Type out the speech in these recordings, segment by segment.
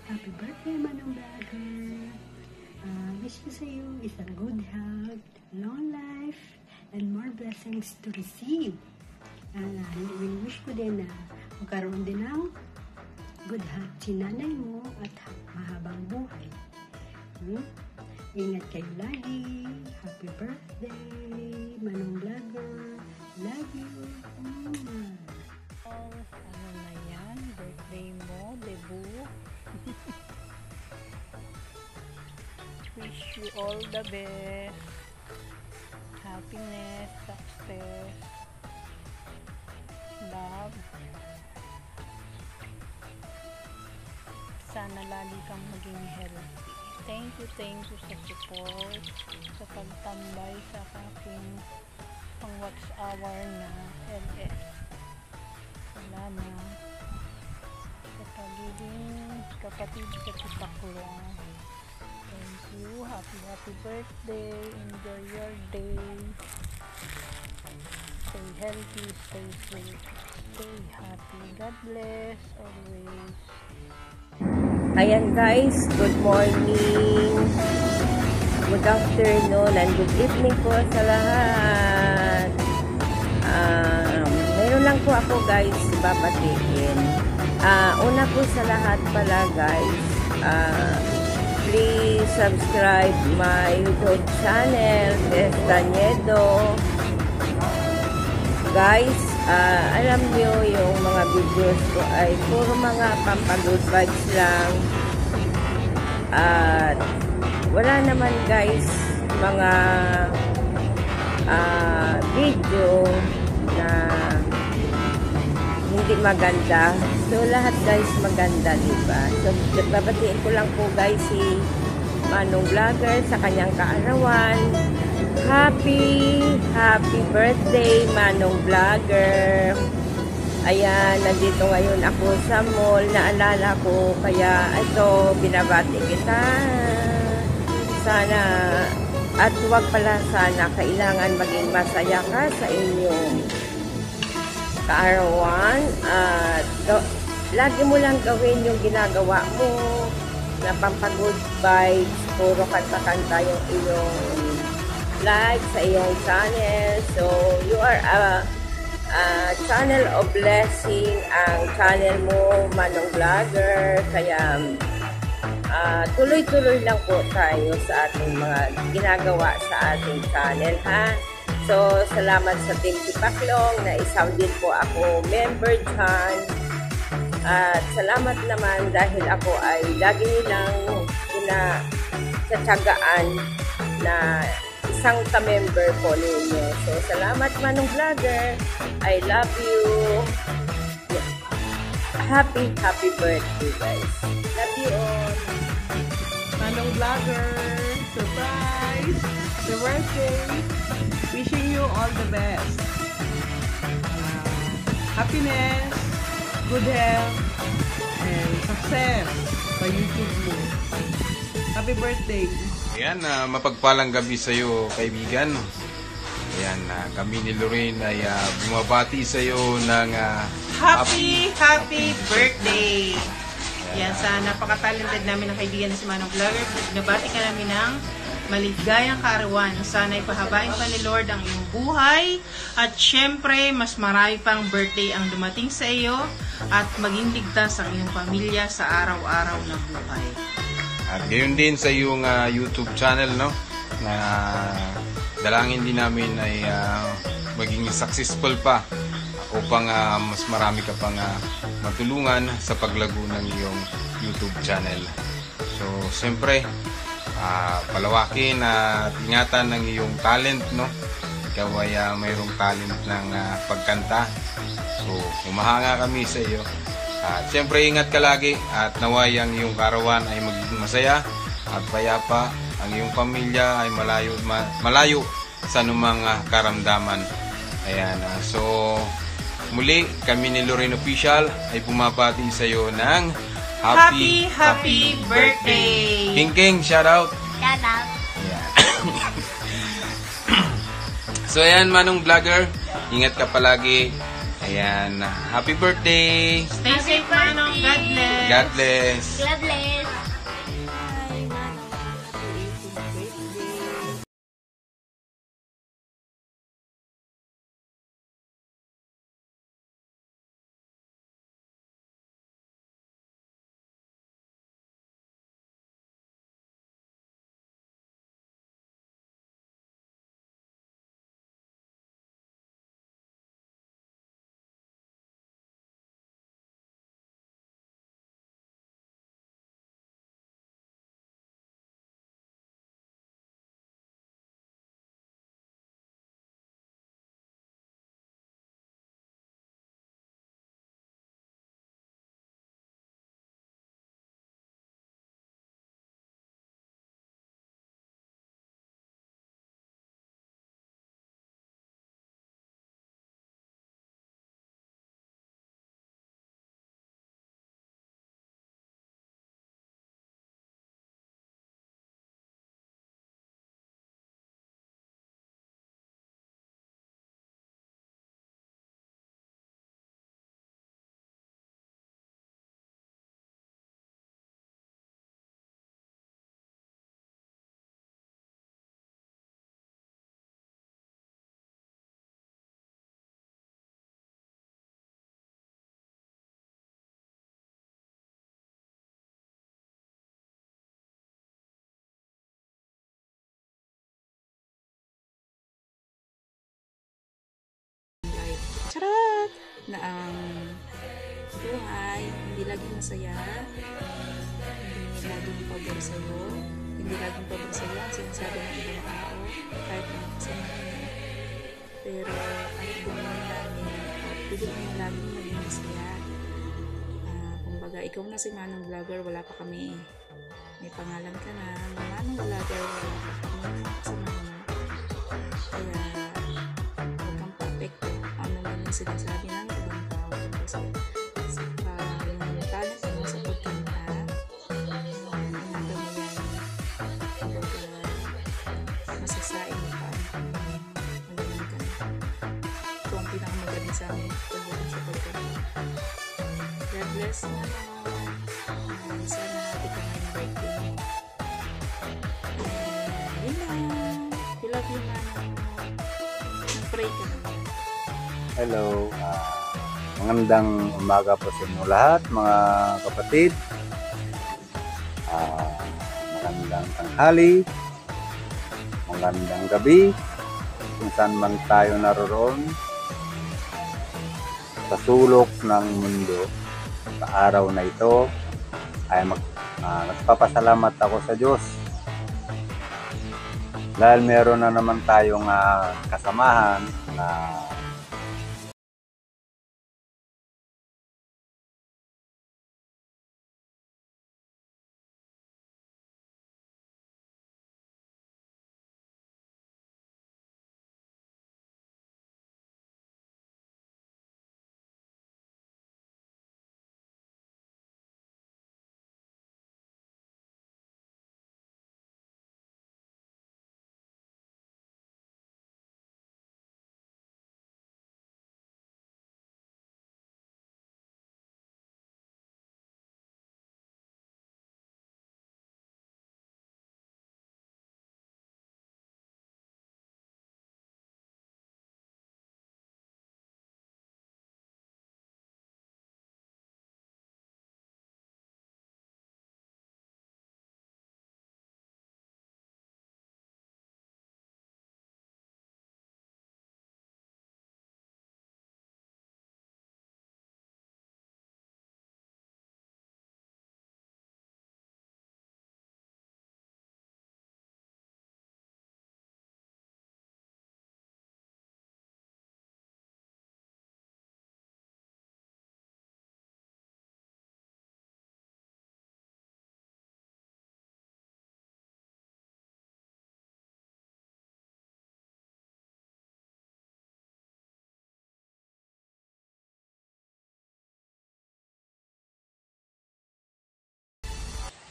Happy birthday, Manong Vlogger! Wish ko sa iyo isang good health, long life, and more blessings to receive. Wish ko din na magkaroon din ng good health si nanay mo at mahabang buhay. Ingat kayo lagi. Happy birthday, Manong Vlogger. Love you. Ano na yan? Birthday mo, debut. Wish you all the best. Happiness, success, love. Sana lagi kang maging healthy. Thank you sa support, sa pagtambay sa aking pang-watch hour na LS. Salamat sa pagiging kapatid sa Tipaklong. Thank you. Happy birthday. Enjoy your day. Stay healthy, stay safe, stay happy. God bless always. Ayan guys, good morning, good afternoon, and good evening po sa lahat. Meron lang po ako guys babatiin. Una po sa lahat pala guys, please subscribe my YouTube channel, Destaniedo. Guys, alam nyo yung mga videos ko ay puro mga pampagood vibes lang. At wala naman guys mga video na hindi maganda. So lahat guys maganda, diba? So babatiin ko lang po guys si Manong Vlogger sa kanyang kaarawan. Happy birthday, Manong Vlogger. Ayan, nandito ngayon ako sa mall. Naalala ko, kaya ito, binabati kita. Sana, at huwag pala sana, kailangan maging masaya ka sa inyong kaarawan. At lagi mo lang gawin yung ginagawa mo na pampagood vibes. Puro kanta-kanta yung iyong like sa iyong channel. So you are a channel of blessing ang channel mo, Manong Vlogger. Kaya tuloy-tuloy lang po tayo sa ating mga ginagawa sa ating channel, ha. So salamat sa Team Tipaklong na isang din po ako member dyan. At salamat naman dahil ako ay lagi nilang pinatsagaan na isang ka-member po ninyo. So, salamat Manong Vlogger. I love you. Happy birthday, guys. Love you all. Manong Vlogger, surprise! The birthday. Wishing you all the best. Happiness, good health, and success sa YouTube mo. Happy birthday! Ayan, mapagpalang gabi sa iyo, kaibigan. Ayan, kami ni Lorraine ay bumabati sa iyo ng Happy birthday! Yan, sa napaka-talented namin ng kaibigan na si Manong Vlogger. Nabati ka namin ng maligayang kaarawan. Sana ipahabain pa ni Lord ang iyong buhay. At syempre, mas marami pang birthday ang dumating sa iyo. At maging ligtas ang iyong pamilya sa araw-araw na buhay. At gayon din sa iyong YouTube channel, no? Na dalangin din namin ay maging successful pa upang mas marami ka pang matulungan sa paglago ng iyong YouTube channel. So, siyempre, palawakin at ingatan ng iyong talent, no? Ikaw ay mayroong talent ng pagkanta. So, humahanga kami sa iyo. At siyempre, ingat ka lagi at naway ang iyong karawan ay magiging masaya at payapa. Ang iyong pamilya ay malayo sa anumang karamdaman. Ayan. So, muli, kami ni Lorraine Official ay bumabati sa iyo ng Happy birthday! King King, shout out! Shout out! Ayan. So, ayan, Manong Vlogger, ingat ka palagi. Ayan, happy birthday! Stay safe, Manong. God bless! God bless! God bless! Hi, Manong. Happy 18th birthday. Charot! Na ang buhay, hindi laging masaya, hindi laging pabor sa'yo, hindi laging pabor sa'yo ang sinasabi ng ibang tao, kahit na kasama niya. Pero kahit gano'n namin, pwede mo laging maging masaya. Kumbaga, ikaw na si Manong Vlogger, wala pa kami. May pangalan ka na, Manong Vlogger, wala pa kami kasama mo. Kaya, sinasabi ng ibang tao kasi yung talent mo sa pagkanta inaga mo yan masasain mo pa magaling ka ito ang pinakamagaling sa amin pagdating sa pagkanta. God bless mo sana happy ka ngayong birthday mo yun lang we love you Manong nag-pray ka naman. Hello, magandang umaga po sa inyo lahat mga kapatid. Magandang tanghali, magandang gabi, kung saan man tayo naroon sa sulok ng mundo. Sa araw na ito ay nagpapasalamat ako sa Diyos dahil meron na naman tayong kasamahan na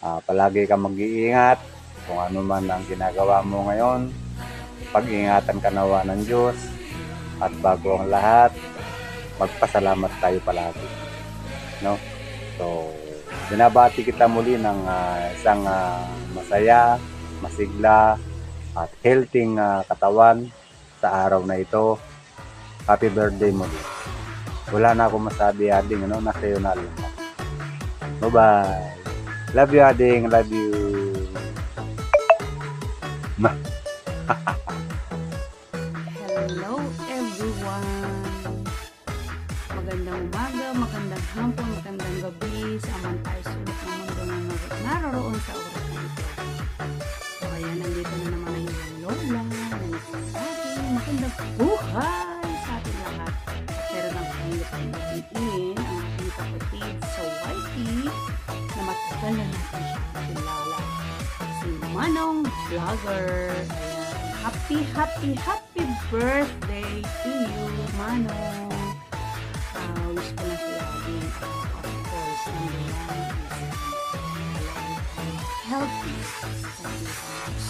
palagi ka mag-iingat kung ano man ang ginagawa mo ngayon. Pag-ingatan ka nawa ng Diyos. At bago ang lahat, magpasalamat tayo palagi. No? So, binabati kita muli ng isang masaya, masigla, at healthy katawan sa araw na ito. Happy birthday muli. Wala na akong masabi, Ading. Ano? Nasa iyo na lang. Bye-bye. Love you, Ading. Love you. Hello everyone! Magandang umaga, magandang hapon, magandang gabi sa aman tayo sulok ng mundo na naroon sa oras na ito. So kaya nandito na naman ang iyong lola na nagsasabi magandang buhay sa ating lahat. Pero nang pangit ang batiin ang ating kapatid sa YT na matagal na natin siya kilala. Si Manong Vlogger. Happy birthday to you, Manong. Wish ko lang sa'yo din, of course, number one is healthy.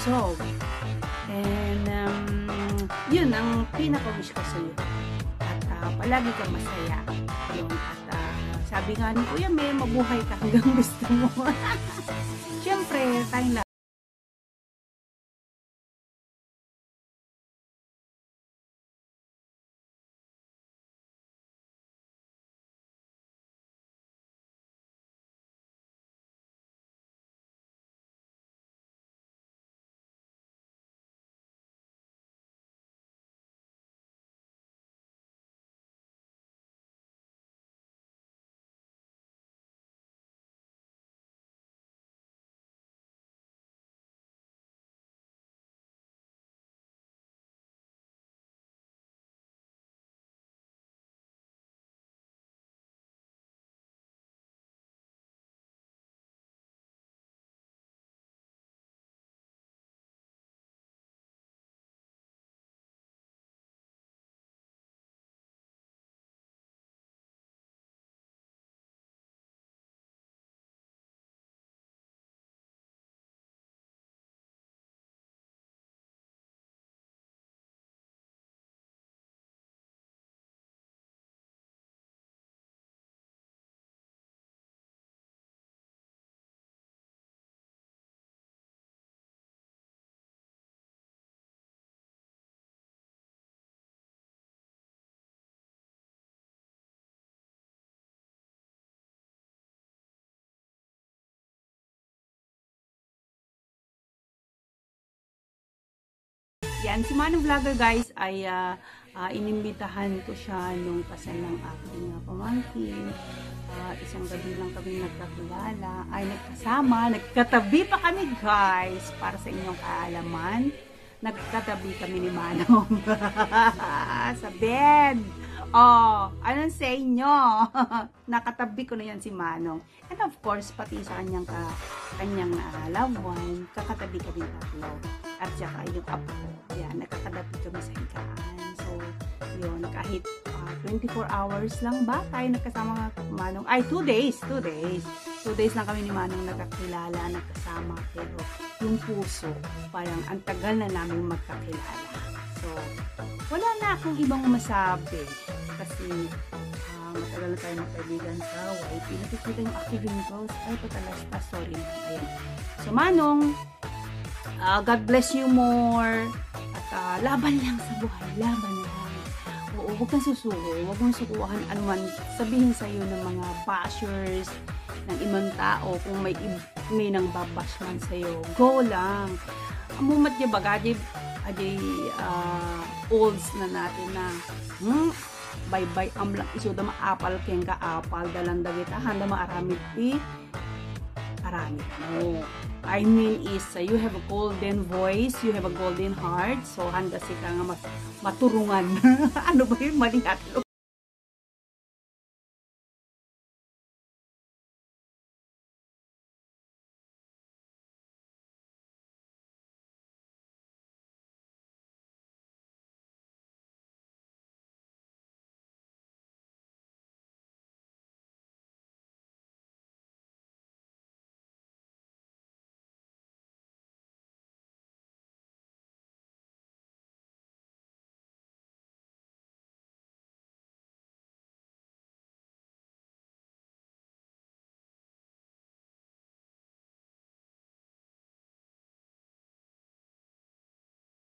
So, and yun ang pinaka-wish ko sa'yo. At palagi kang masaya. Yun, at sabi nga ni Kuya May, mabuhay ka hanggang gusto mo. Siyempre, tayong lahat. Yan, si Manong Vlogger guys ay inimbitahan ko siya nung kasal ng aking pamangkin. Isang gabi lang kami nagkakilala, ay nagkatabi pa kami guys, para sa inyong kaalaman. Nagkatabi kami ni Manong sa bed. Oh, anong sa inyo? Nakatabi ko na yan si Manong. And of course, pati sa kanyang loved one, kakatabi kami tatlo. At saka yung apo ko. Yan, nakakatabi kami sa higaan. So, yun, kahit 24 hours lang ba tayo nagkasama Manong? Ay, 2 days. 2 days lang kami ni Manong nagkakilala, nagkasama. Pero yung puso, parang ang tagal na namin magkakilala. So, wala na akong ibang masabi. Kasi, matagal na tayo magkaibigan sa YT. Nakikita yung active wrinkles. Ay, patalas. Sorry. Ayan. So, Manong, God bless you more. At laban lang sa buhay. Laban lang. Oo, huwag kang susuko. Huwag mong sukuhan anuman sabihin sa'yo ng mga bashers, ng ibang tao. Kung may nang babash man sa'yo, go lang. Amumat niya baga, olds na natin na, bye-bye, amlang iso da maapal keng kaapal, dalang dagita, handa maaramid ti, aramid mo. I mean is, you have a golden voice, you have a golden heart, so handa si ka nga maturungan. Ano ba yun? Mali natin.